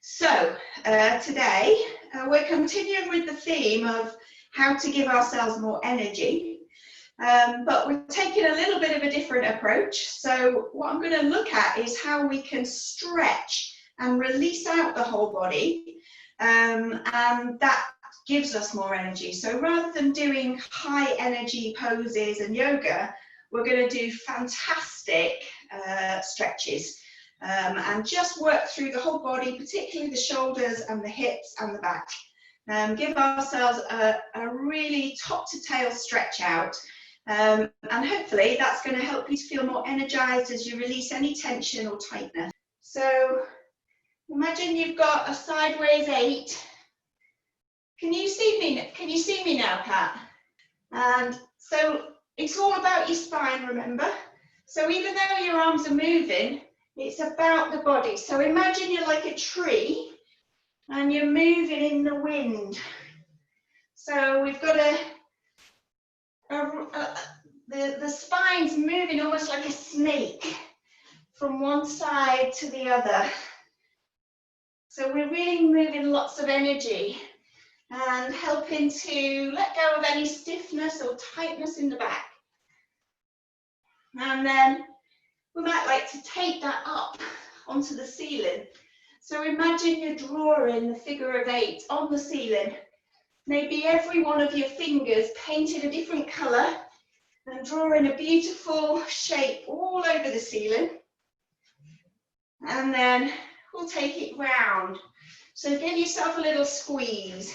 So today we're continuing with the theme of how to give ourselves more energy, but we're taking a little bit of a different approach. So what I'm going to look at is how we can stretch and release out the whole body, and that gives us more energy. So rather than doing high energy poses and yoga, we're going to do fantastic stretches. And just work through the whole body, particularly the shoulders and the hips and the back. Give ourselves a really top to tail stretch out, and hopefully that's going to help you to feel more energized as you release any tension or tightness. So imagine you've got a sideways 8. Can you see me? Can you see me now, Pat? And so it's all about your spine, remember? So even though your arms are moving, it's about the body. So imagine you're like a tree and you're moving in the wind. So we've got the spine's moving almost like a snake from one side to the other. So we're really moving lots of energy and helping to let go of any stiffness or tightness in the back. And then we might like to take that up onto the ceiling. So imagine you're drawing the figure of 8 on the ceiling. Maybe every one of your fingers painted a different colour and drawing a beautiful shape all over the ceiling. And then we'll take it round. So give yourself a little squeeze.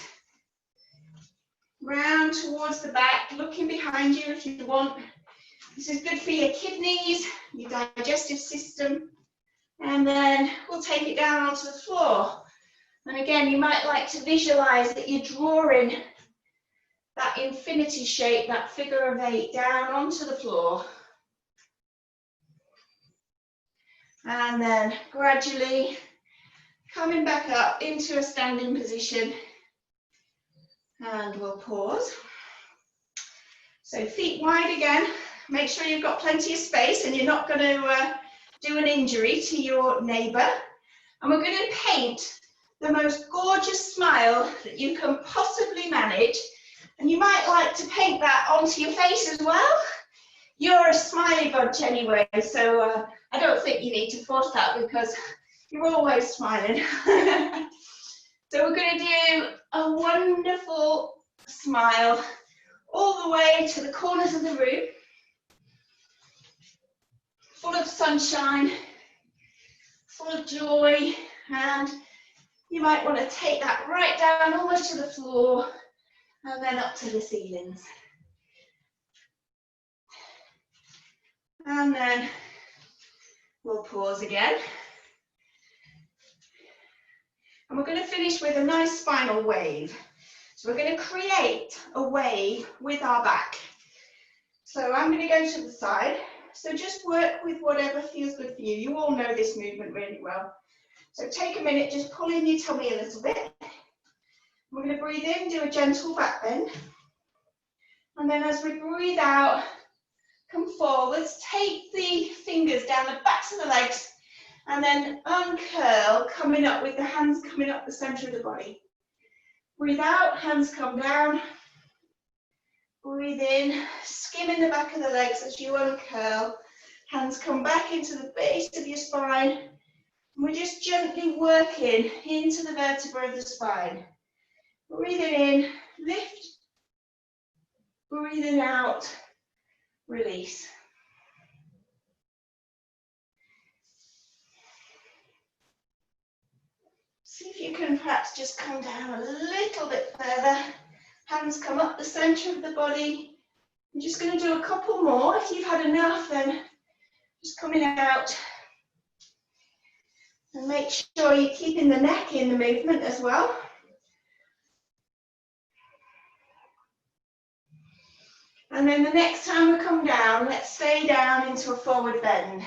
Round towards the back, looking behind you if you want. This is good for your kidneys, your digestive system, and then we'll take it down onto the floor. And again, you might like to visualize that you're drawing that infinity shape, that figure of 8, down onto the floor. And then gradually coming back up into a standing position. And we'll pause. So feet wide again. Make sure you've got plenty of space and you're not going to do an injury to your neighbour. And we're going to paint the most gorgeous smile that you can possibly manage. And you might like to paint that onto your face as well. You're a smiley bunch anyway, so I don't think you need to force that because you're always smiling. So we're going to do a wonderful smile all the way to the corners of the room. Full of sunshine, full of joy, and you might want to take that right down almost to the floor and then up to the ceilings. And then we'll pause again. And we're going to finish with a nice spinal wave. So we're going to create a wave with our back. So I'm going to go to the side. So just work with whatever feels good for you. You all know this movement really well. So take a minute, just pull in your tummy a little bit. We're going to breathe in, do a gentle back bend. And then as we breathe out, come forwards, take the fingers down the backs of the legs, and then uncurl, coming up with the hands coming up the center of the body. Breathe out, hands come down. Breathe in, skimming the back of the legs as you uncurl. Hands come back into the base of your spine. And we're just gently working into the vertebra of the spine. Breathing in, lift. Breathing out, release. See if you can perhaps just come down a little bit further. Hands come up the center of the body. I'm just going to do a couple more. If you've had enough, then just coming out. And make sure you're keeping the neck in the movement as well. And then the next time we come down, let's stay down into a forward bend.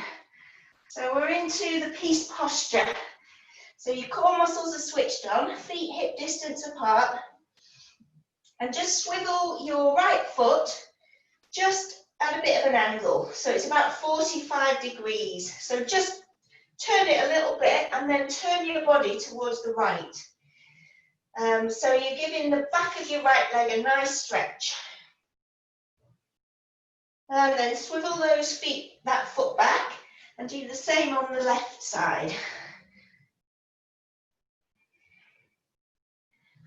So we're into the peace posture. So your core muscles are switched on, feet hip distance apart. And just swivel your right foot just at a bit of an angle. So it's about 45 degrees. So just turn it a little bit and then turn your body towards the right. So you're giving the back of your right leg a nice stretch. And then swivel those feet, that foot back, and do the same on the left side.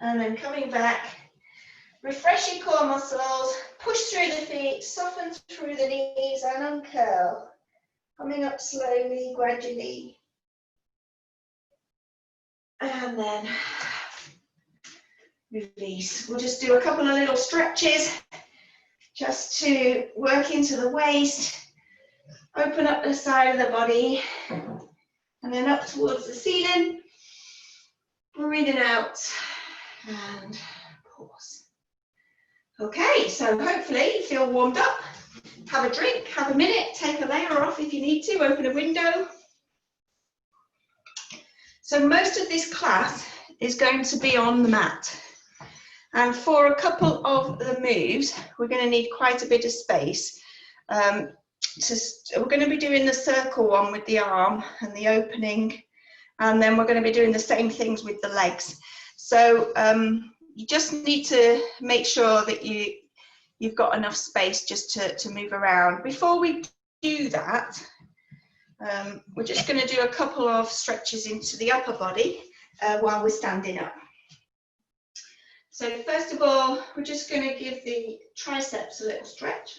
And then coming back, refresh your core muscles, push through the feet, soften through the knees and uncurl. Coming up slowly, gradually. And then release. We'll just do a couple of little stretches just to work into the waist, open up the side of the body, and then up towards the ceiling. Breathing out and pause. Okay, so hopefully you feel warmed up. Have a drink, have a minute, take a layer off if you need to, open a window. So most of this class is going to be on the mat. And for a couple of the moves, we're going to need quite a bit of space. We're going to be doing the circle one with the arm and the opening, and then we're going to be doing the same things with the legs. So you just need to make sure that you've got enough space just to move around. Before we do that, we're just going to do a couple of stretches into the upper body while we're standing up. So first of all, we're just going to give the triceps a little stretch.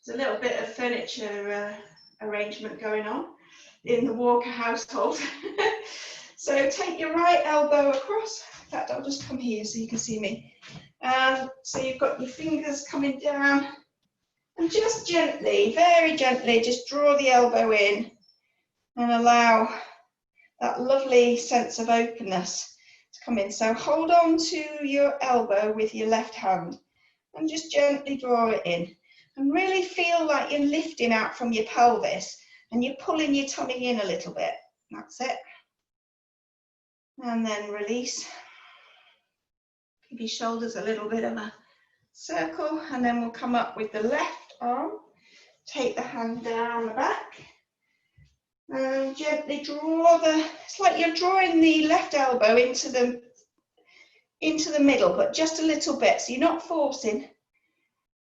There's a little bit of furniture arrangement going on in the Walker household. So take your right elbow across. In fact, I'll just come here so you can see me. So you've got your fingers coming down, and just gently, very gently, just draw the elbow in and allow that lovely sense of openness to come in. So hold on to your elbow with your left hand and just gently draw it in. And really feel like you're lifting out from your pelvis and you're pulling your tummy in a little bit. That's it. And then release. Give your shoulders a little bit of a circle, and then we'll come up with the left arm. Take the hand down the back and gently draw it's like you're drawing the left elbow into the middle, but just a little bit, so you're not forcing.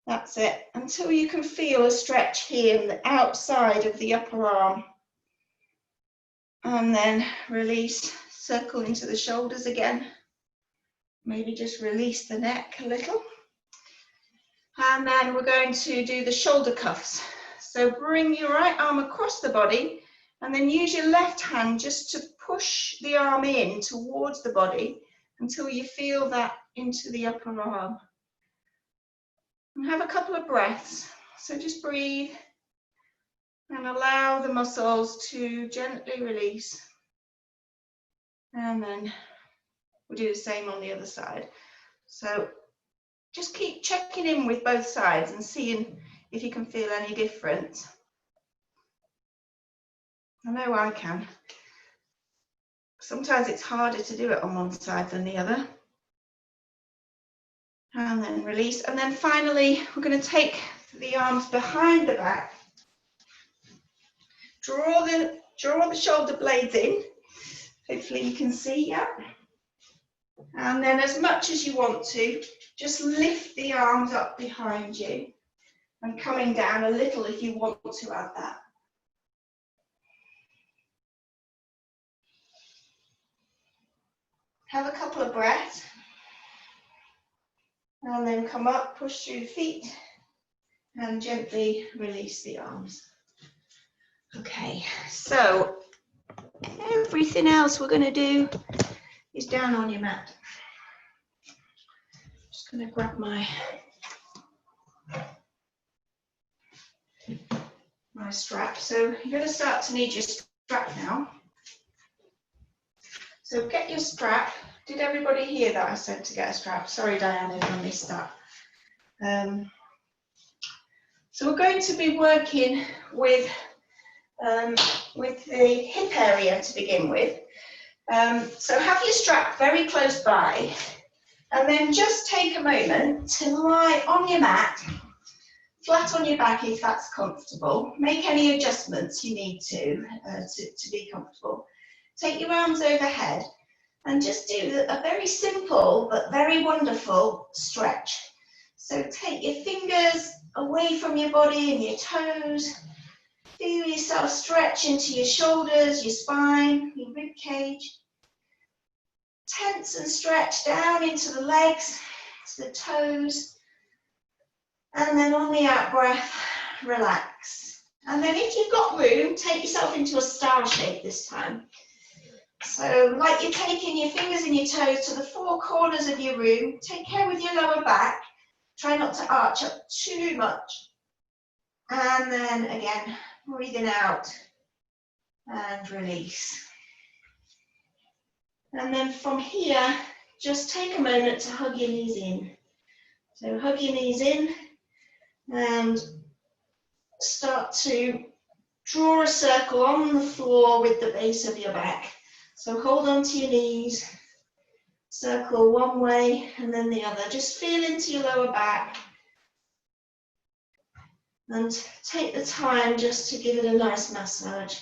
That's it, until you can feel a stretch here in the outside of the upper arm. And then release, circle into the shoulders again. Maybe just release the neck a little. And then we're going to do the shoulder cuffs. So bring your right arm across the body and then use your left hand just to push the arm in towards the body until you feel that into the upper arm. And have a couple of breaths. So just breathe and allow the muscles to gently release. And then we'll do the same on the other side. So just keep checking in with both sides and seeing if you can feel any different. I know I can. Sometimes it's harder to do it on one side than the other. And then release. And then finally, we're going to take the arms behind the back. Draw the shoulder blades in. Hopefully you can see, yeah. And then as much as you want to, just lift the arms up behind you and coming down a little if you want to add that. Have a couple of breaths. And then come up, push through the feet and gently release the arms. Okay, so everything else we're going to do is down on your mat. Just going to grab my strap. So you're going to start to need your strap now. So get your strap. Did everybody hear that I said to get a strap? Sorry, Diana, if I missed that. So we're going to be working with the hip area to begin with. So have your strap very close by, and then just take a moment to lie on your mat, flat on your back if that's comfortable. Make any adjustments you need to be comfortable. Take your arms overhead and just do a very simple but very wonderful stretch. So take your fingers away from your body and your toes. Feel yourself stretch into your shoulders, your spine, your rib cage. Tense and stretch down into the legs, to the toes. And then on the out breath, relax. And then if you've got room, take yourself into a star shape this time. So like you're taking your fingers and your toes to the four corners of your room. Take care with your lower back. Try not to arch up too much. And then again, breathing out and release. And then from here, just take a moment to hug your knees in. So hug your knees in and start to draw a circle on the floor with the base of your back. So hold on to your knees, circle one way and then the other. Just feel into your lower back and take the time just to give it a nice massage.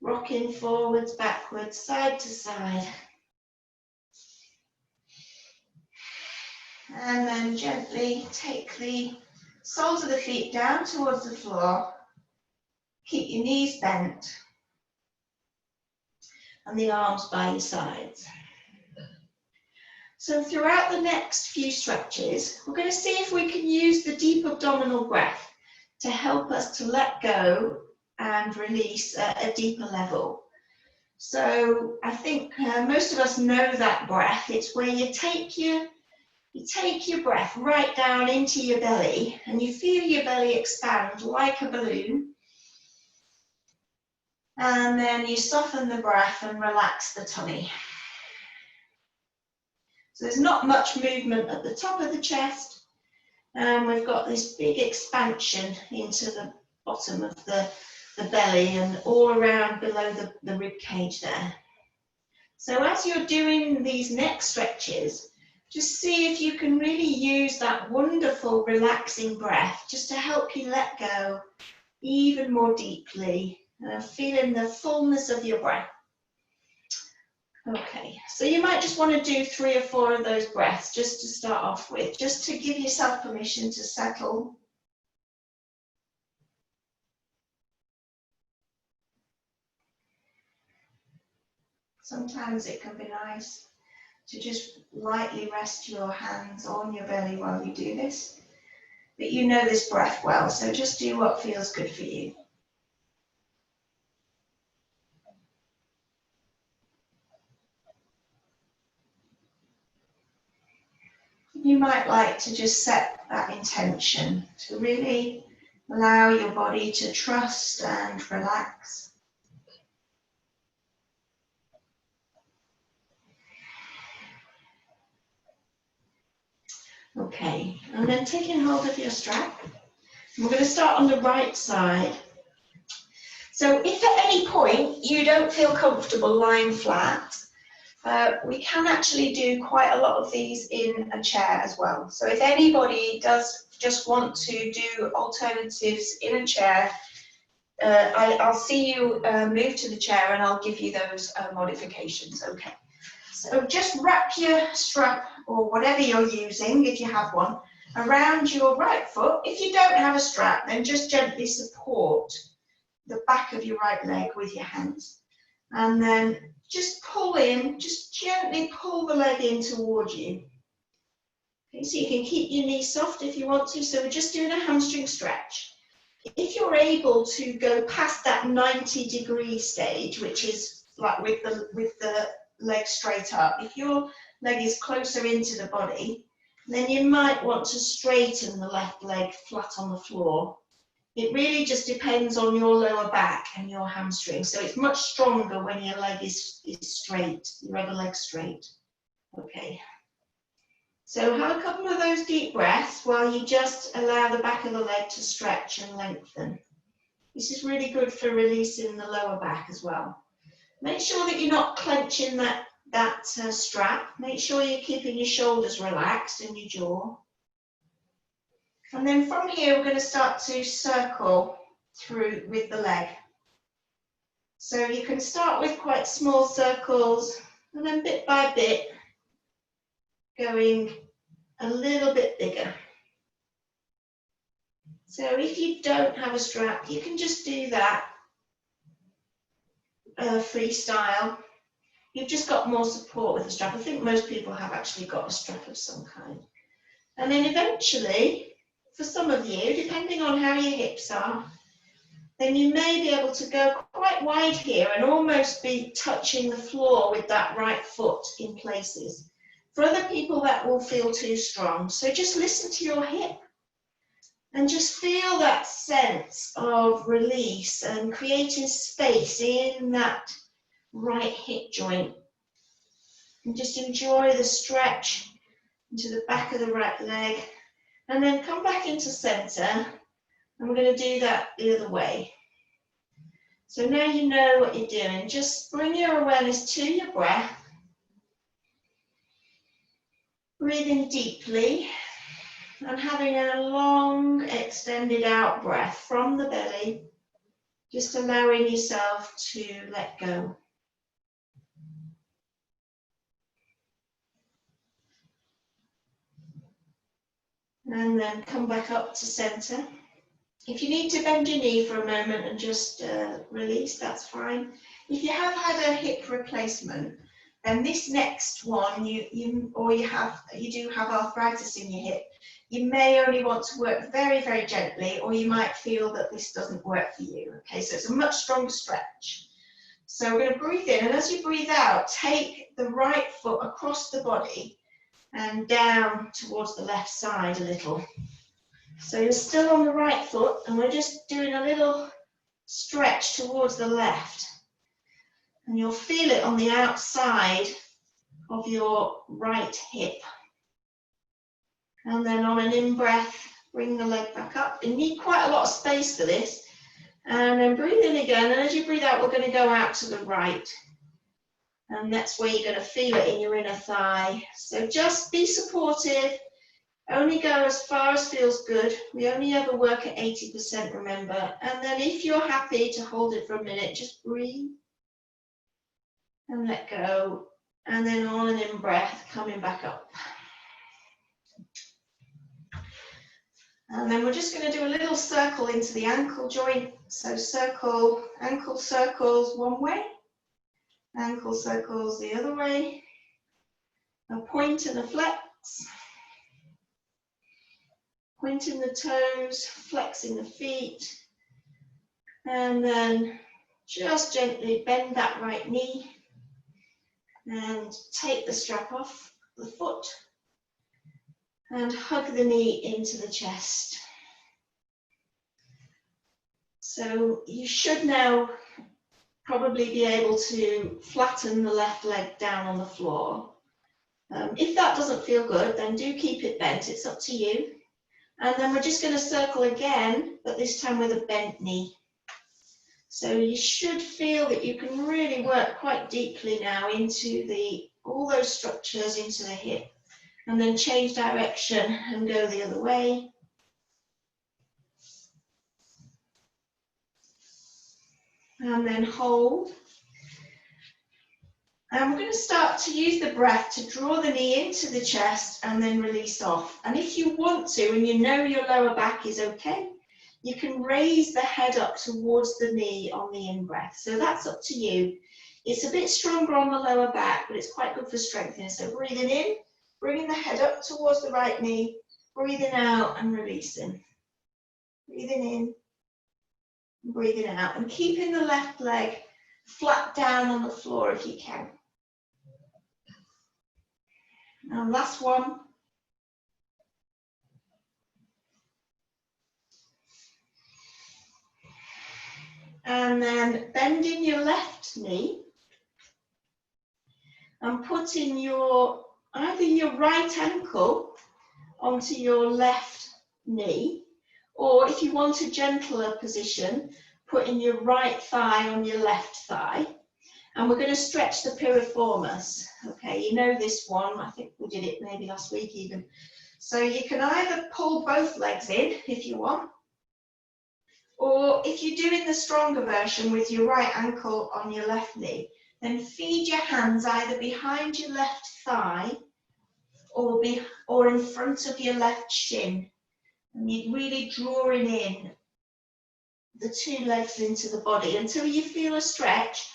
Rocking forwards, backwards, side to side. And then gently take the soles of the feet down towards the floor. Keep your knees bent and the arms by your sides. So throughout the next few stretches, we're going to see if we can use the deep abdominal breath to help us to let go and release at a deeper level. So I think most of us know that breath. It's where you take your breath right down into your belly and you feel your belly expand like a balloon. And then you soften the breath and relax the tummy. So there's not much movement at the top of the chest. And we've got this big expansion into the bottom of the belly and all around below the rib cage there. So as you're doing these next stretches, just see if you can really use that wonderful relaxing breath just to help you let go even more deeply, feeling the fullness of your breath. Okay, so you might just want to do 3 or 4 of those breaths just to start off with, just to give yourself permission to settle. Sometimes it can be nice to just lightly rest your hands on your belly while you do this. But you know this breath well, so just do what feels good for you. You might like to just set that intention to really allow your body to trust and relax. Okay, and then taking hold of your strap. We're going to start on the right side. So if at any point you don't feel comfortable lying flat, we can actually do quite a lot of these in a chair as well. So if anybody does just want to do alternatives in a chair, I'll see you move to the chair and I'll give you those modifications, okay? So just wrap your strap or whatever you're using, if you have one, around your right foot. If you don't have a strap, then just gently support the back of your right leg with your hands. And then just pull in, just gently pull the leg in towards you. Okay, so you can keep your knees soft if you want to. So we're just doing a hamstring stretch. If you're able to go past that 90-degree stage, which is like with the leg straight up, if your leg is closer into the body, then you might want to straighten the left leg flat on the floor. It really just depends on your lower back and your hamstring. So it's much stronger when your leg is straight, your other leg straight. Okay. So have a couple of those deep breaths while you just allow the back of the leg to stretch and lengthen. This is really good for releasing the lower back as well. Make sure that you're not clenching that strap. Make sure you're keeping your shoulders relaxed and your jaw. And then from here, we're going to start to circle through with the leg. So you can start with quite small circles, and then bit by bit, going a little bit bigger. So if you don't have a strap, you can just do that freestyle. You've just got more support with a strap. I think most people have actually got a strap of some kind. And then eventually, for some of you, depending on how your hips are, then you may be able to go quite wide here and almost be touching the floor with that right foot in places. For other people, that will feel too strong. So just listen to your hip and just feel that sense of release and creating space in that right hip joint. And just enjoy the stretch into the back of the right leg. And then come back into center. And we're going to do that the other way. So now you know what you're doing. Just bring your awareness to your breath. Breathing deeply and having a long extended out breath from the belly. Just allowing yourself to let go. And then come back up to center. If you need to bend your knee for a moment and just release, that's fine. If you have had a hip replacement, then this next one, you do have arthritis in your hip, you may only want to work very, very gently, or you might feel that this doesn't work for you. Okay, so it's a much stronger stretch. So we're going to breathe in, and as you breathe out, take the right foot across the body and down towards the left side a little. So you're still on the right foot, and we're just doing a little stretch towards the left. And you'll feel it on the outside of your right hip. And then on an in-breath, bring the leg back up. You need quite a lot of space for this. And then breathe in again, and as you breathe out, we're going to go out to the right. And that's where you're going to feel it in your inner thigh. So just be supportive. Only go as far as feels good. We only ever work at 80%, remember. And then if you're happy to hold it for a minute, just breathe and let go. And then on an in-breath, coming back up. And then we're just going to do a little circle into the ankle joint. So circle, ankle circles one way, ankle circles the other way, a point and a flex. Pointing the toes, flexing the feet, and then just gently bend that right knee and take the strap off the foot and hug the knee into the chest. So you should now probably be able to flatten the left leg down on the floor. If that doesn't feel good, then do keep it bent, it's up to you. And then we're just going to circle again, but this time with a bent knee. So you should feel that you can really work quite deeply now into all those structures into the hip. And then change direction and go the other way. And then hold. And we're going to start to use the breath to draw the knee into the chest and then release off. And if you want to, and you know your lower back is okay, you can raise the head up towards the knee on the in-breath. So that's up to you. It's a bit stronger on the lower back, but it's quite good for strengthening. So breathing in, bringing the head up towards the right knee, breathing out and releasing. Breathing in, breathing out, and keeping the left leg flat down on the floor if you can. And last one. And then bending your left knee and putting either your right ankle onto your left knee, or if you want a gentler position, putting your right thigh on your left thigh. And we're going to stretch the piriformis. Okay, you know this one. I think we did it maybe last week even. So you can either pull both legs in if you want, or if you're doing the stronger version with your right ankle on your left knee, then feed your hands either behind your left thigh or in front of your left shin. And you're really drawing in the two legs into the body until you feel a stretch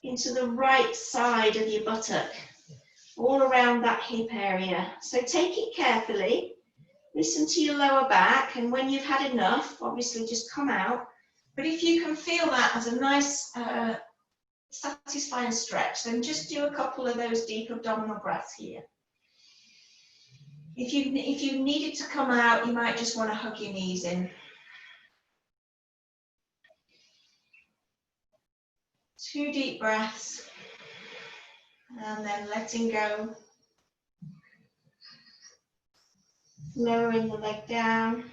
into the right side of your buttock, all around that hip area. So take it carefully, listen to your lower back, and when you've had enough, obviously just come out. But if you can feel that as a nice, satisfying stretch, then just do a couple of those deep abdominal breaths here. If you needed to come out, you might just want to hug your knees in. 2 deep breaths, and then letting go. Lowering the leg down.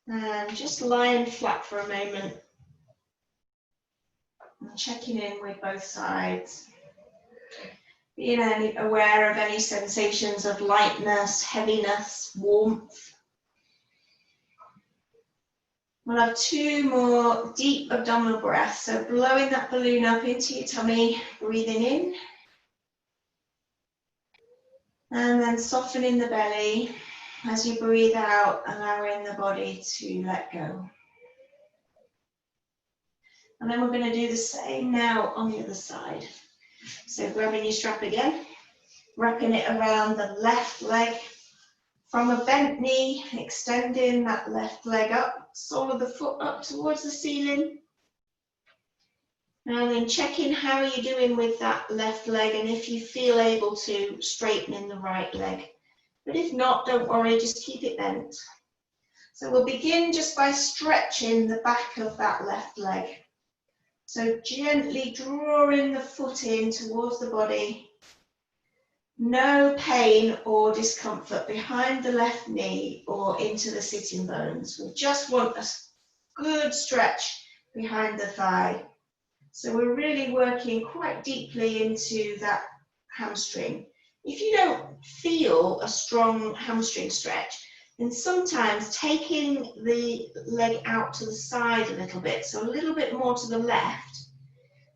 And just lying flat for a moment. And checking in with both sides. Being aware of any sensations of lightness, heaviness, warmth. We'll have 2 more deep abdominal breaths. So blowing that balloon up into your tummy, breathing in. And then softening the belly as you breathe out, allowing the body to let go. And then we're going to do the same now on the other side. So grabbing your strap again, wrapping it around the left leg. From a bent knee, extending that left leg up, sole of the foot up towards the ceiling. And then checking how you're doing with that left leg, and if you feel able to, straightening the right leg. But if not, don't worry, just keep it bent. So we'll begin just by stretching the back of that left leg. So gently drawing the foot in towards the body. No pain or discomfort behind the left knee or into the sitting bones. We just want a good stretch behind the thigh. So we're really working quite deeply into that hamstring. If you don't feel a strong hamstring stretch, then sometimes taking the leg out to the side a little bit, so a little bit more to the left,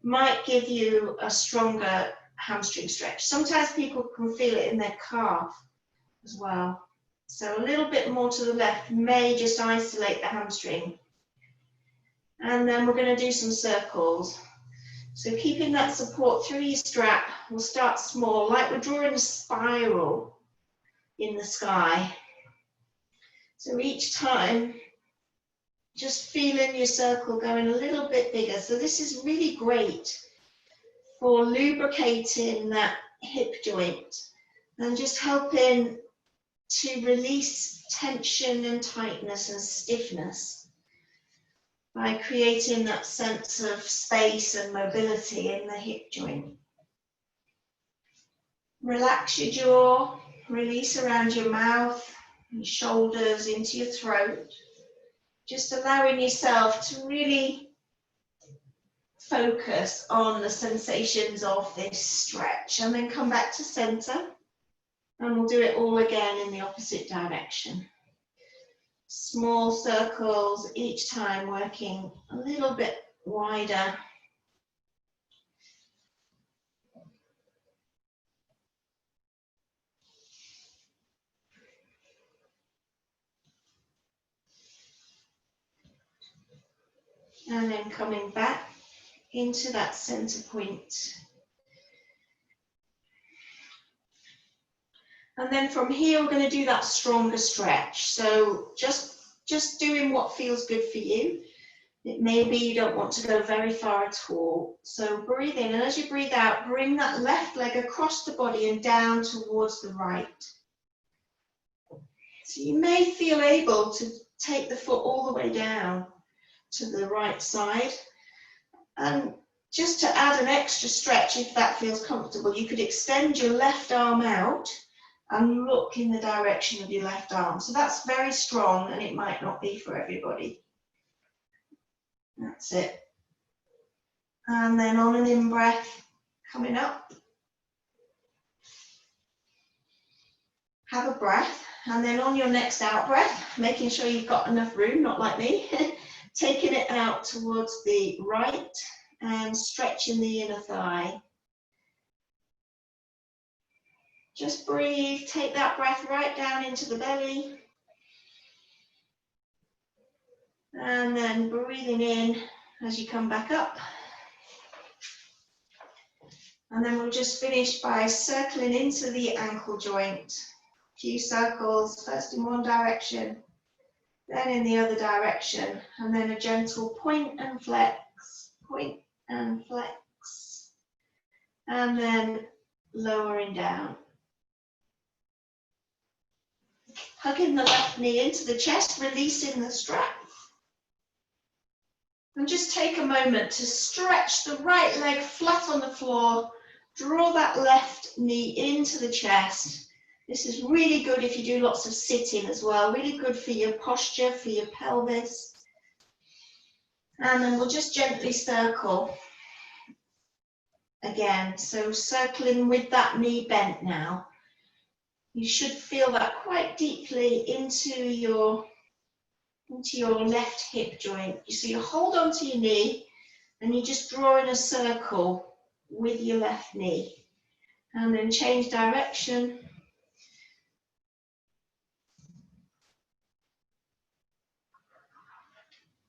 might give you a stronger hamstring stretch. Sometimes people can feel it in their calf as well. So a little bit more to the left may just isolate the hamstring. And then we're going to do some circles. So keeping that support through your strap, we'll start small, like we're drawing a spiral in the sky. So each time, just feeling your circle going a little bit bigger. So this is really great for lubricating that hip joint and just helping to release tension and tightness and stiffness by creating that sense of space and mobility in the hip joint. Relax your jaw, release around your mouth, your shoulders into your throat, just allowing yourself to really focus on the sensations of this stretch, and then come back to center, and we'll do it all again in the opposite direction. Small circles each time, working a little bit wider. And then coming back into that center point. And then from here, we're going to do that stronger stretch. So just doing what feels good for you. It may be you don't want to go very far at all. So breathe in, and as you breathe out, bring that left leg across the body and down towards the right. So you may feel able to take the foot all the way down to the right side. And just to add an extra stretch, if that feels comfortable, you could extend your left arm out and look in the direction of your left arm. So that's very strong, and it might not be for everybody. That's it. And then on an in-breath, coming up. have a breath, and then on your next out breath, making sure you've got enough room, not like me, taking it out towards the right and stretching the inner thigh. Just breathe, take that breath right down into the belly. And then breathing in as you come back up. And then we'll just finish by circling into the ankle joint. A few circles, first in one direction, then in the other direction, and then a gentle point and flex, and then lowering down. Hugging the left knee into the chest, releasing the strap. And just take a moment to stretch the right leg flat on the floor, draw that left knee into the chest. This is really good if you do lots of sitting as well, really good for your posture, for your pelvis. And then we'll just gently circle again. So circling with that knee bent now. You should feel that quite deeply into your left hip joint. So you hold onto your knee and you just draw in a circle with your left knee. And then change direction.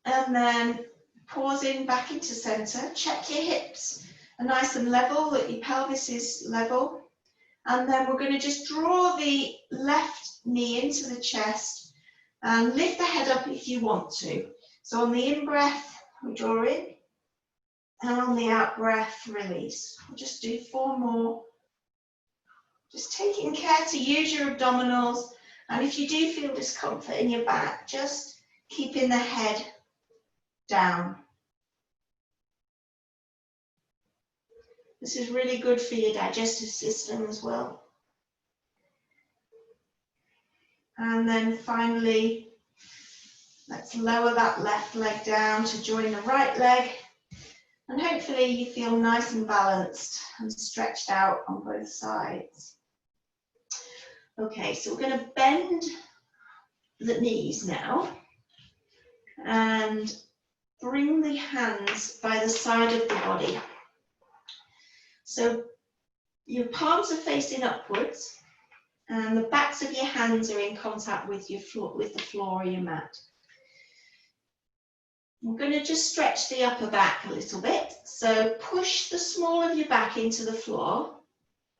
And then pausing back into center. Check your hips are nice and level, that your pelvis is level. And then we're going to just draw the left knee into the chest and lift the head up if you want to. So on the in-breath, we draw in, and on the out-breath, release. We'll just do 4 more. Just taking care to use your abdominals, and if you do feel discomfort in your back, just keeping the head down. This is really good for your digestive system as well. And then finally, let's lower that left leg down to join the right leg. And hopefully you feel nice and balanced and stretched out on both sides. Okay, so we're going to bend the knees now and bring the hands by the side of the body. So your palms are facing upwards and the backs of your hands are in contact with your floor, with the floor or your mat. We're going to just stretch the upper back a little bit. So push the small of your back into the floor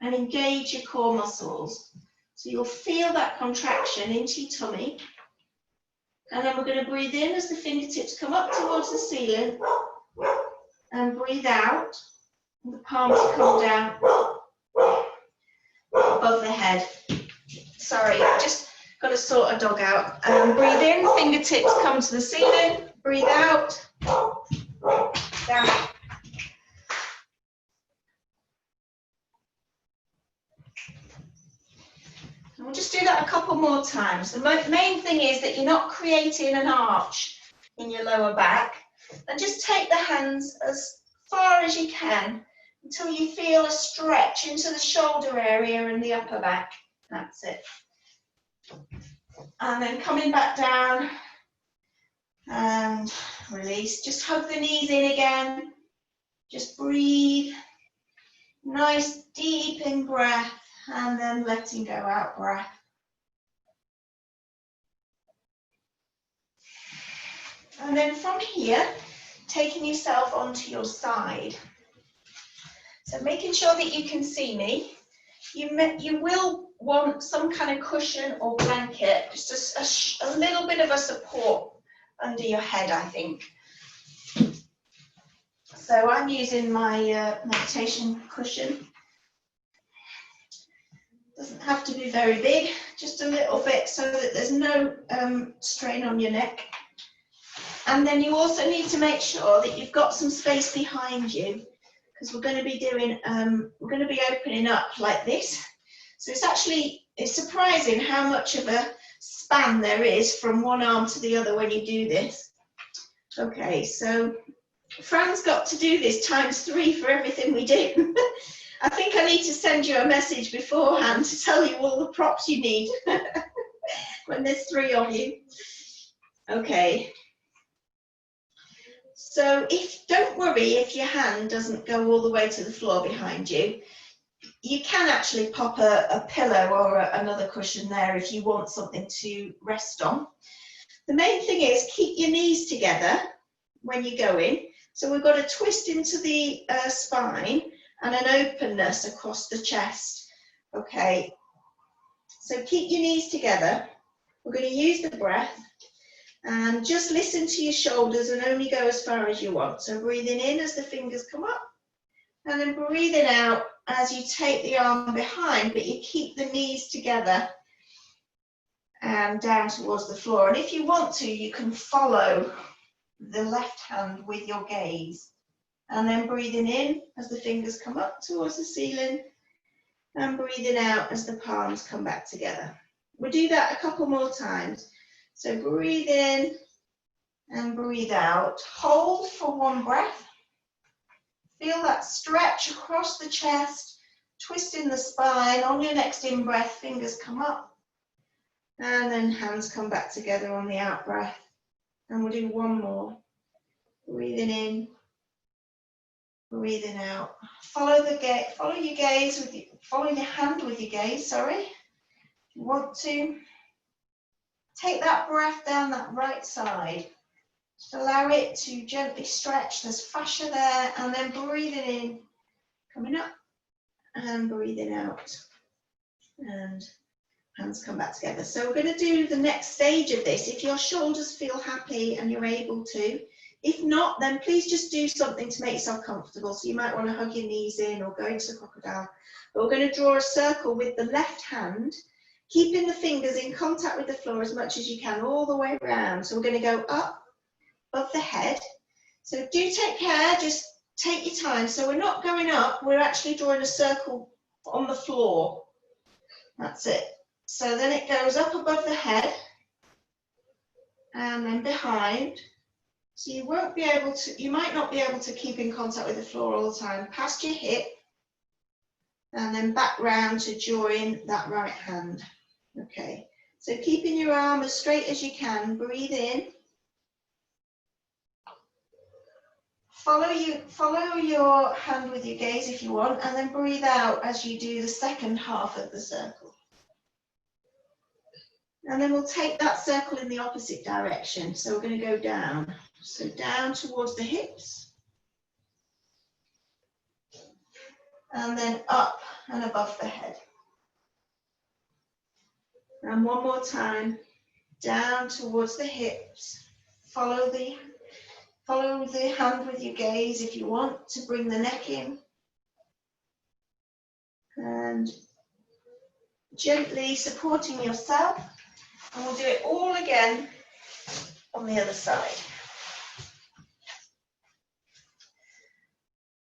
and engage your core muscles. So you'll feel that contraction into your tummy. And then we're going to breathe in as the fingertips come up towards the ceiling and breathe out. And the palms come down above the head. Sorry, just got to sort a dog out. Breathe in, fingertips come to the ceiling. Breathe out, down. And we'll just do that a couple more times. The main thing is that you're not creating an arch in your lower back. And just take the hands as far as you can until you feel a stretch into the shoulder area and the upper back. That's it. And then coming back down and release. Just hug the knees in again. Just breathe. Nice deep in breath and then letting go out breath. And then from here, taking yourself onto your side. So making sure that you can see me. You will want some kind of cushion or blanket, just a little bit of a support under your head, I think. So I'm using my meditation cushion. Doesn't have to be very big, just a little bit so that there's no strain on your neck. And then you also need to make sure that you've got some space behind you, because we're going to be doing, we're going to be opening up like this. So it's surprising how much of a span there is from one arm to the other when you do this. Okay, so Fran's got to do this ×3 for everything we do. I think I need to send you a message beforehand to tell you all the props you need when there's 3 of you. Okay. So don't worry if your hand doesn't go all the way to the floor behind you. You can actually pop a pillow or another cushion there if you want something to rest on. The main thing is keep your knees together when you go in. So we've got a twist into the spine and an openness across the chest. Okay, so keep your knees together. We're going to use the breath and just listen to your shoulders and only go as far as you want. So breathing in as the fingers come up and then breathing out as you take the arm behind, but you keep the knees together and down towards the floor. And if you want to, you can follow the left hand with your gaze. And then breathing in as the fingers come up towards the ceiling and breathing out as the palms come back together. We'll do that a couple more times. So breathe in and breathe out. Hold for 1 breath. Feel that stretch across the chest, twisting the spine. On your next in-breath, fingers come up. And then hands come back together on the out-breath. And we'll do 1 more. Breathing in, breathing out. Follow your gaze follow your hand with your gaze, sorry. If you want to, take that breath down that right side. Just allow it to gently stretch. There's fascia there, and then breathing in, coming up, and breathing out. And hands come back together. So we're going to do the next stage of this. If your shoulders feel happy and you're able to. If not, then please just do something to make yourself comfortable. So you might want to hug your knees in or go into crocodile. But we're going to draw a circle with the left hand, keeping the fingers in contact with the floor as much as you can, all the way around. So we're going to go up, above the head. So do take care, just take your time. So we're not going up, we're actually drawing a circle on the floor. That's it. So then it goes up above the head and then behind. So you won't be able to, you might not be able to keep in contact with the floor all the time. Past your hip and then back round to join that right hand. Okay, so keeping your arm as straight as you can, breathe in. Follow your hand with your gaze if you want, and then breathe out as you do the second half of the circle. And then we'll take that circle in the opposite direction. So we're going to go down. So down towards the hips. And then up and above the head. And 1 more time. Down towards the hips. Follow the hand with your gaze if you want to bring the neck in. And gently supporting yourself. And we'll do it all again on the other side.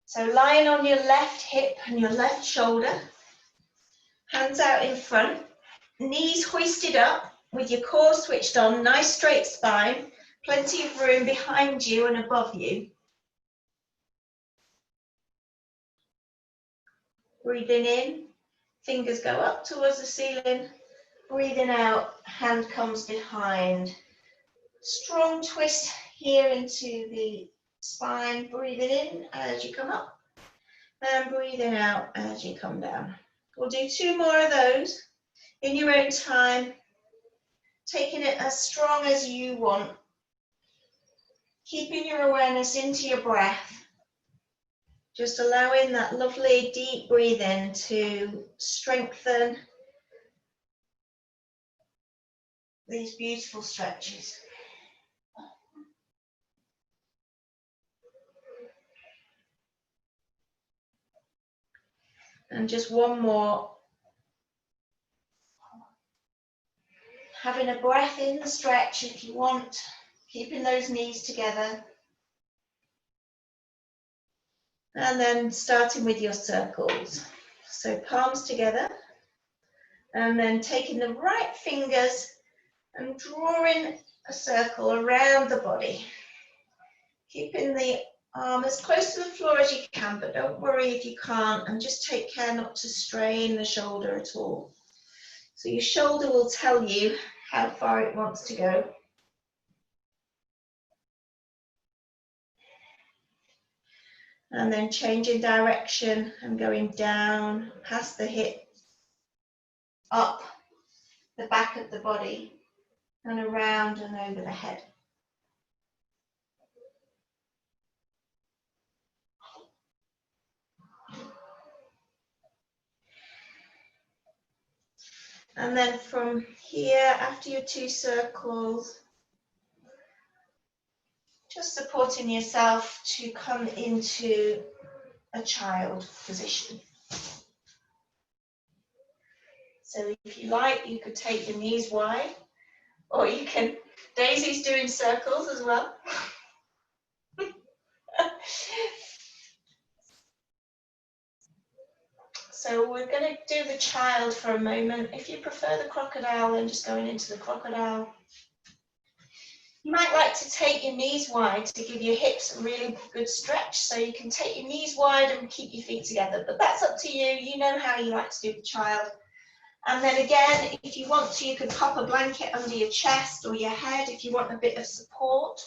So lying on your left hip and your left shoulder, hands out in front, knees hoisted up with your core switched on, nice straight spine, plenty of room behind you and above you. Breathing in, fingers go up towards the ceiling. Breathing out, hand comes behind. Strong twist here into the spine. Breathing in as you come up and breathing out as you come down. We'll do 2 more of those in your own time, taking it as strong as you want. Keeping your awareness into your breath. Just allowing that lovely deep breathing to strengthen these beautiful stretches. And just 1 more. Having a breath in the stretch if you want, keeping those knees together. And then starting with your circles. So palms together. And then taking the right fingers and drawing a circle around the body. Keeping the arm as close to the floor as you can, but don't worry if you can't, and just take care not to strain the shoulder at all. So your shoulder will tell you how far it wants to go. And then changing direction and going down past the hip, up the back of the body, and around and over the head. And then from here, after your 2 circles, just supporting yourself to come into a child position. So if you like, you could take your knees wide, or you can, Daisy's doing circles as well. So we're going to do the child for a moment. If you prefer the crocodile, then just going into the crocodile. You might like to take your knees wide to give your hips a really good stretch. So you can take your knees wide and keep your feet together, but that's up to you. You know how you like to do the child. And then again, if you want to, you can pop a blanket under your chest or your head if you want a bit of support.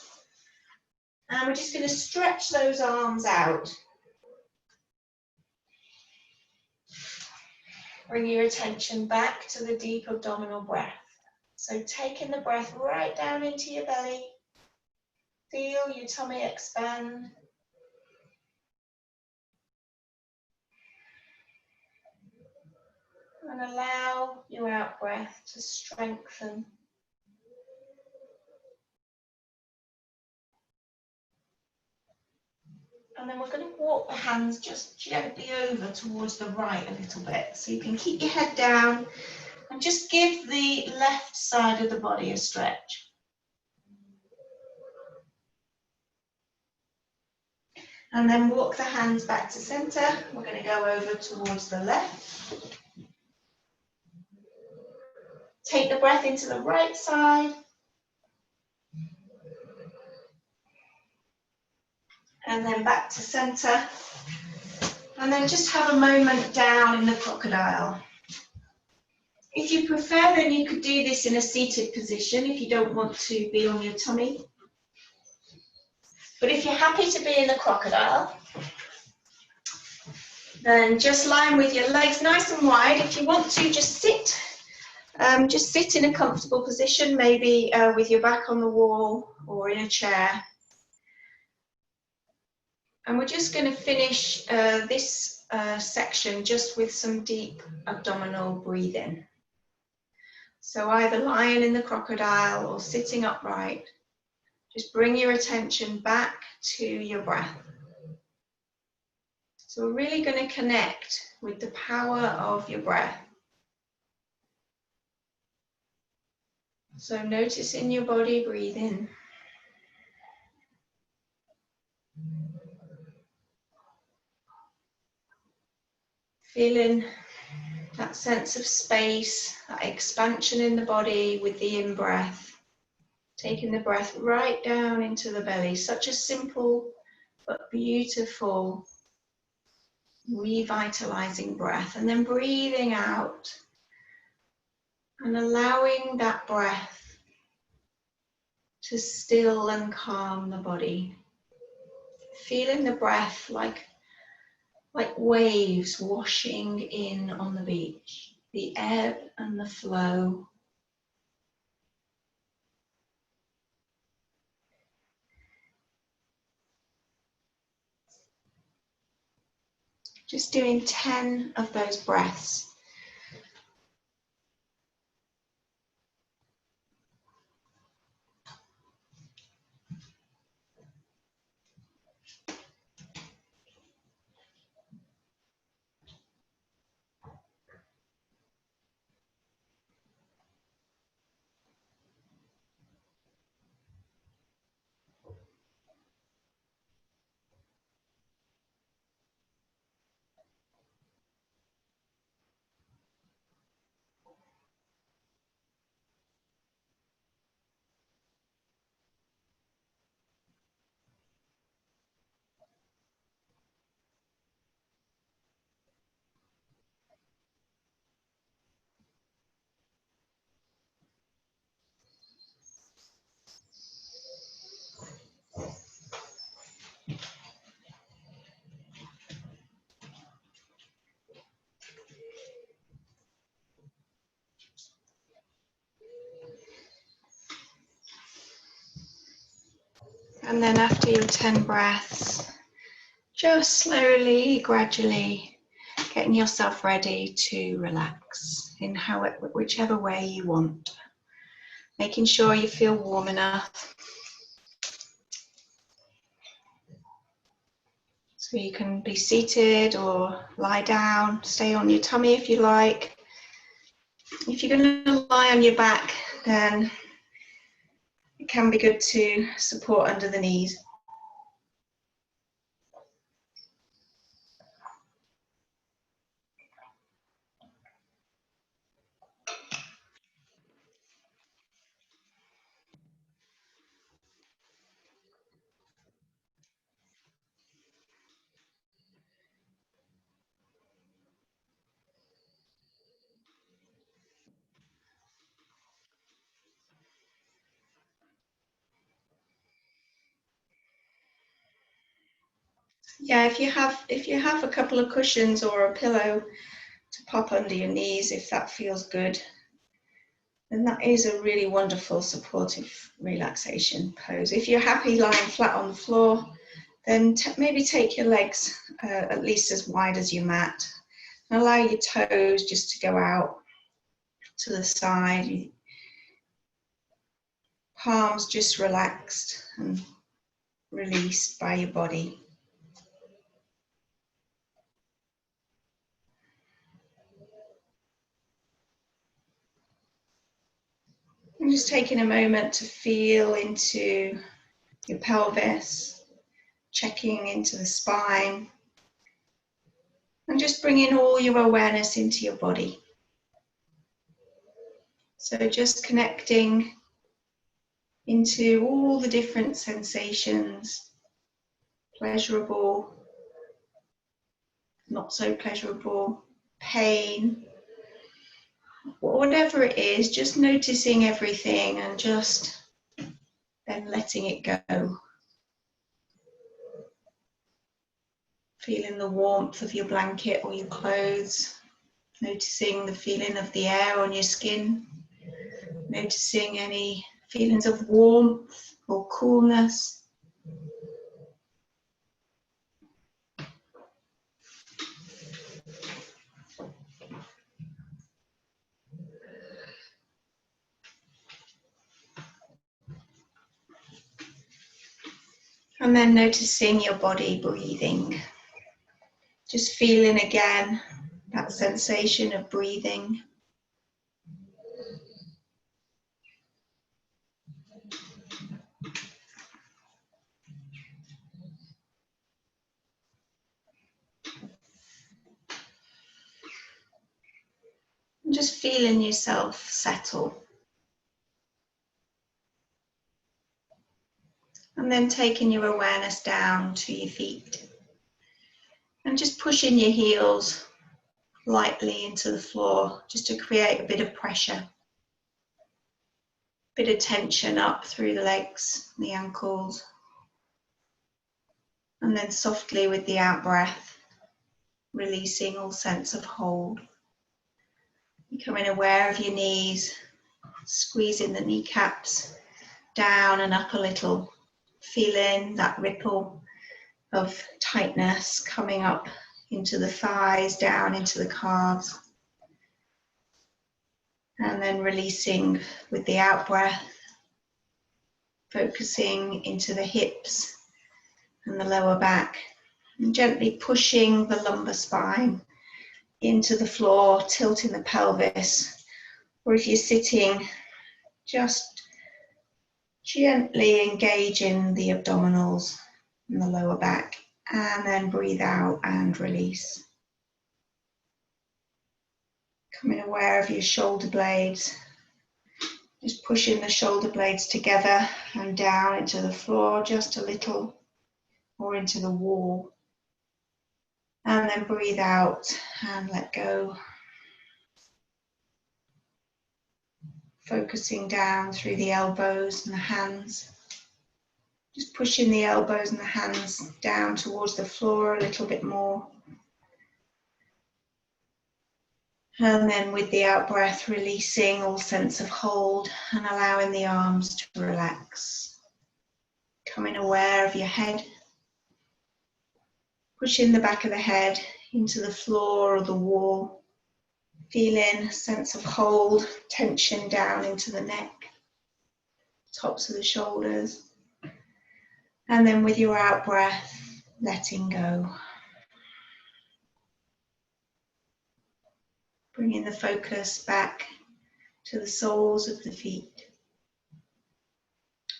And we're just going to stretch those arms out. Bring your attention back to the deep abdominal breath. So taking the breath right down into your belly. Feel your tummy expand. And allow your out breath to strengthen. And then we're going to walk the hands just gently over towards the right a little bit. So you can keep your head down and just give the left side of the body a stretch. And then walk the hands back to center. We're going to go over towards the left. Take the breath into the right side. And then back to center. And then just have a moment down in the crocodile. If you prefer, then you could do this in a seated position if you don't want to be on your tummy. But if you're happy to be in the crocodile, then just lying with your legs nice and wide. If you want to, just sit in a comfortable position, maybe with your back on the wall or in a chair. And we're just going to finish this section just with some deep abdominal breathing. So either lying in the crocodile or sitting upright, just bring your attention back to your breath. So we're really going to connect with the power of your breath. So notice in your body, breathe in. Feeling that sense of space, that expansion in the body with the in-breath. Taking the breath right down into the belly. Such a simple but beautiful, revitalizing breath. And then breathing out and allowing that breath to still and calm the body. Feeling the breath like waves washing in on the beach, the ebb and the flow. Just doing 10 of those breaths. And then after your 10 breaths, just slowly, gradually getting yourself ready to relax in whichever way you want. Making sure you feel warm enough so you can be seated or lie down, stay on your tummy if you like. If you're going to lie on your back, then it can be good to support under the knees. Yeah, if you have a couple of cushions or a pillow to pop under your knees, if that feels good, then that is a really wonderful supportive relaxation pose. If you're happy lying flat on the floor, then maybe take your legs at least as wide as your mat. And allow your toes just to go out to the side. Palms just relaxed and released by your body. And just taking a moment to feel into your pelvis, checking into the spine, and just bringing all your awareness into your body. So just connecting into all the different sensations, pleasurable, not so pleasurable, pain, whatever it is, just noticing everything and just then letting it go. Feeling the warmth of your blanket or your clothes, noticing the feeling of the air on your skin, noticing any feelings of warmth or coolness. And then noticing your body breathing. Just feeling again that sensation of breathing. And just feeling yourself settle. And then taking your awareness down to your feet. And just pushing your heels lightly into the floor, just to create a bit of pressure. Bit of tension up through the legs, the ankles. And then softly with the out breath, releasing all sense of hold. Becoming aware of your knees, squeezing the kneecaps down and up a little, feeling that ripple of tightness coming up into the thighs, down into the calves. And then releasing with the out breath, focusing into the hips and the lower back, and gently pushing the lumbar spine into the floor, tilting the pelvis, or if you're sitting, just gently engaging the abdominals and the lower back, and then breathe out and release. Becoming aware of your shoulder blades, just pushing the shoulder blades together and down into the floor just a little, or into the wall. And then breathe out and let go. Focusing down through the elbows and the hands. Just pushing the elbows and the hands down towards the floor a little bit more. And then with the out breath, releasing all sense of hold and allowing the arms to relax. Becoming aware of your head. Pushing the back of the head into the floor or the wall. Feeling a sense of hold, tension down into the neck, tops of the shoulders. And then with your out breath, letting go. Bringing the focus back to the soles of the feet.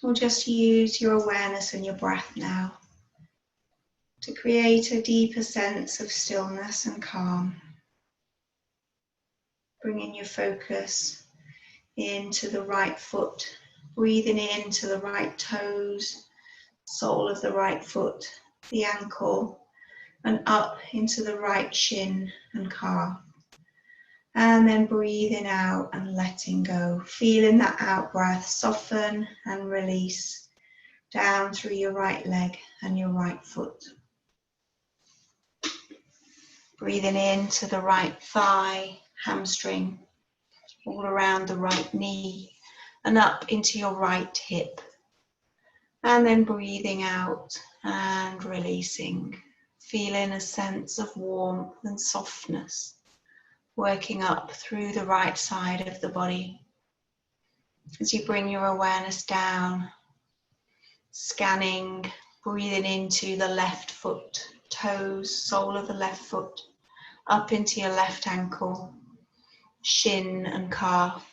Or just use your awareness and your breath now to create a deeper sense of stillness and calm. Bringing your focus into the right foot, breathing into the right toes, sole of the right foot, the ankle, and up into the right shin and calf. And then breathing out and letting go, feeling that out breath soften and release down through your right leg and your right foot. Breathing into the right thigh, hamstring, all around the right knee and up into your right hip. And then breathing out and releasing, feeling a sense of warmth and softness working up through the right side of the body. As you bring your awareness down, scanning, breathing into the left foot, toes, sole of the left foot, up into your left ankle, shin and calf.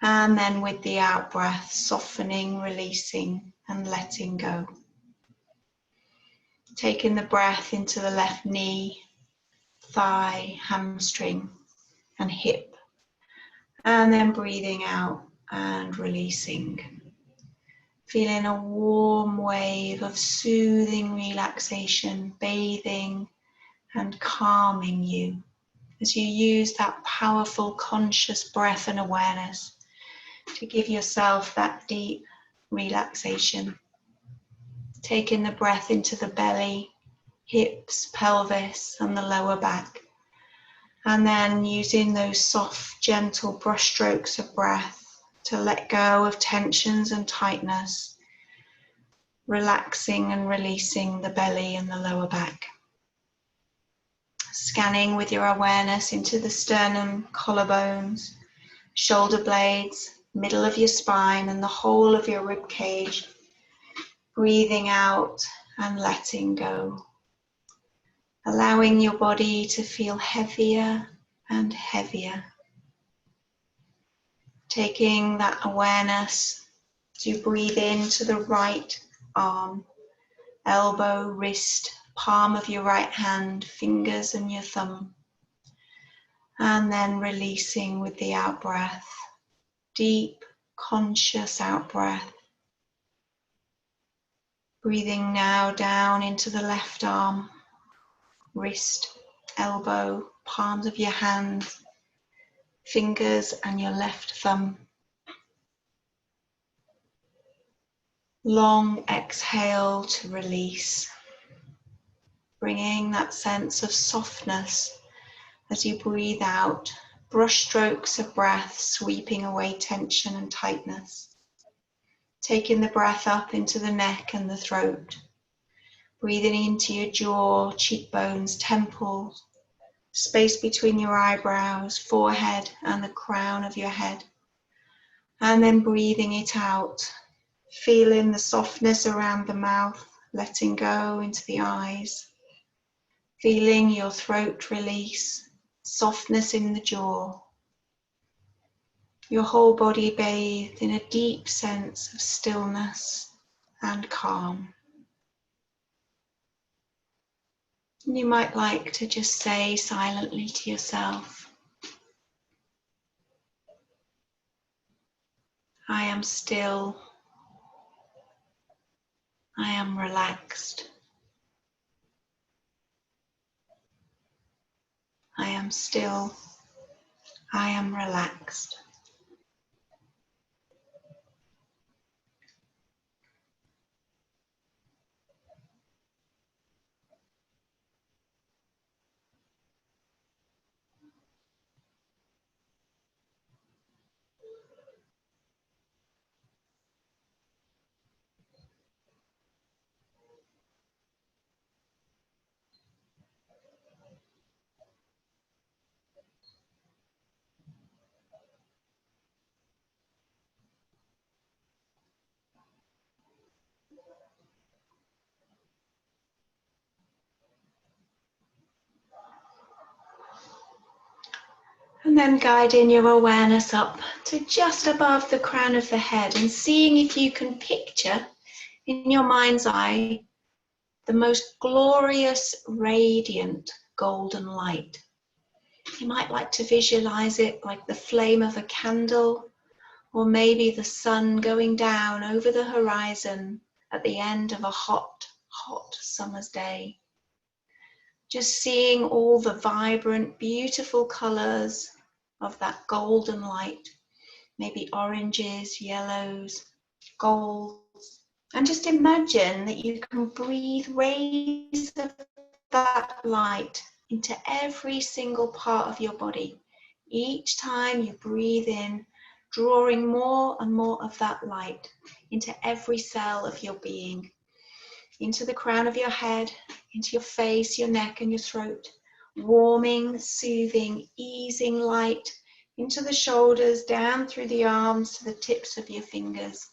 And then with the out breath, softening, releasing and letting go. Taking the breath into the left knee, thigh, hamstring and hip. And then breathing out and releasing. Feeling a warm wave of soothing relaxation, bathing and calming you as you use that powerful conscious breath and awareness to give yourself that deep relaxation. Taking the breath into the belly, hips, pelvis and the lower back. And then using those soft, gentle brush strokes of breath to let go of tensions and tightness, relaxing and releasing the belly and the lower back. Scanning with your awareness into the sternum, collarbones, shoulder blades, middle of your spine and the whole of your rib cage. Breathing out and letting go. Allowing your body to feel heavier and heavier. Taking that awareness to breathe into the right arm, elbow, wrist, palm of your right hand, fingers and your thumb. And then releasing with the out breath, deep, conscious out breath. Breathing now down into the left arm, wrist, elbow, palms of your hands, fingers and your left thumb. Long exhale to release, bringing that sense of softness as you breathe out, brush strokes of breath sweeping away tension and tightness. Taking the breath up into the neck and the throat, breathing into your jaw, cheekbones, temples, space between your eyebrows, forehead and the crown of your head. And then breathing it out, feeling the softness around the mouth, letting go into the eyes, feeling your throat release, softness in the jaw, your whole body bathed in a deep sense of stillness and calm. And you might like to just say silently to yourself, I am still, I am relaxed, I am still, I am relaxed. And then guiding your awareness up to just above the crown of the head and seeing if you can picture in your mind's eye the most glorious, radiant golden light. You might like to visualize it like the flame of a candle, or maybe the sun going down over the horizon at the end of a hot, hot summer's day. Just seeing all the vibrant, beautiful colors of that golden light, maybe oranges, yellows, golds, and just imagine that you can breathe rays of that light into every single part of your body. Each time you breathe in, drawing more and more of that light into every cell of your being, into the crown of your head, into your face, your neck and your throat. Warming, soothing, easing light into the shoulders, down through the arms to the tips of your fingers.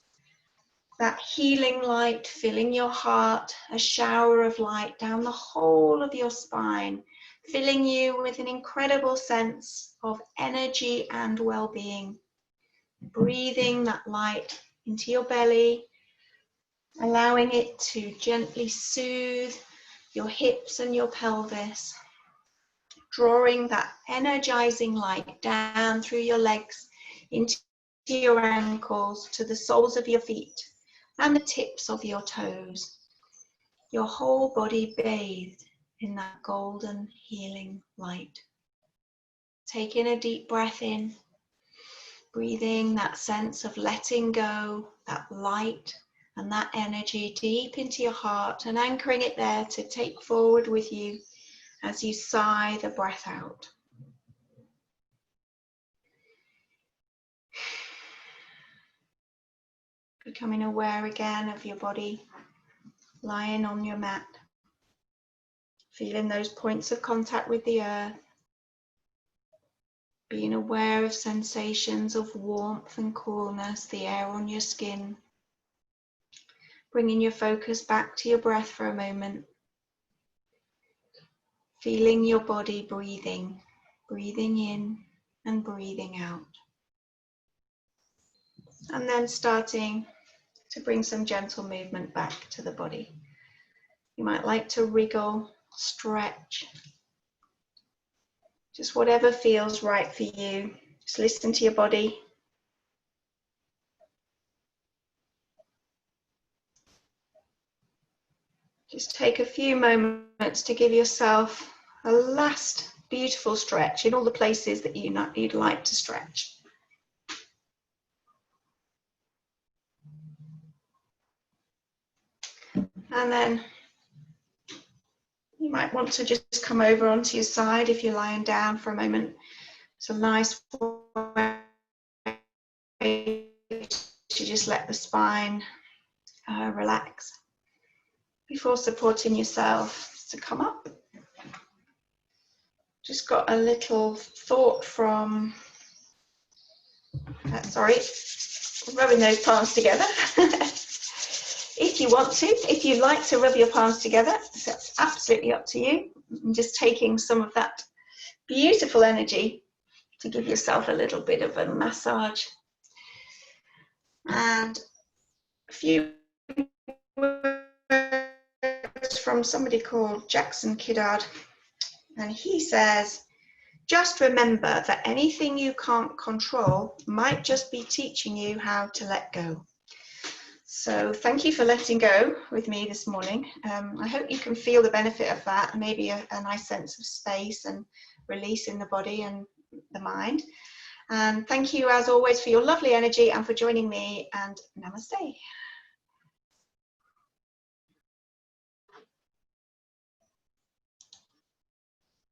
That healing light filling your heart, a shower of light down the whole of your spine, filling you with an incredible sense of energy and well-being. Breathing that light into your belly, allowing it to gently soothe your hips and your pelvis, drawing that energizing light down through your legs, into your ankles, to the soles of your feet and the tips of your toes. Your whole body bathed in that golden healing light. Taking a deep breath in, breathing that sense of letting go, that light and that energy deep into your heart, and anchoring it there to take forward with you as you sigh the breath out. Becoming aware again of your body lying on your mat, feeling those points of contact with the earth, being aware of sensations of warmth and coolness, the air on your skin, bringing your focus back to your breath for a moment, feeling your body breathing in and breathing out. And then starting to bring some gentle movement back to the body. You might like to wriggle, stretch, just whatever feels right for you. Just listen to your body. Just take a few moments to give yourself a last beautiful stretch in all the places that you'd like to stretch. And then you might want to just come over onto your side if you're lying down for a moment. It's a nice way to just let the spine relax before supporting yourself to come up. Just got a little thought from, rubbing those palms together. If you want to, if you like to rub your palms together, so it's absolutely up to you. I'm just taking some of that beautiful energy to give yourself a little bit of a massage. And a few words from somebody called Jackson Kiddard, and he says, just remember that anything you can't control might just be teaching you how to let go. So thank you for letting go with me this morning. I hope you can feel the benefit of that, maybe a nice sense of space and release in the body and the mind. And thank you as always for your lovely energy and for joining me, and namaste.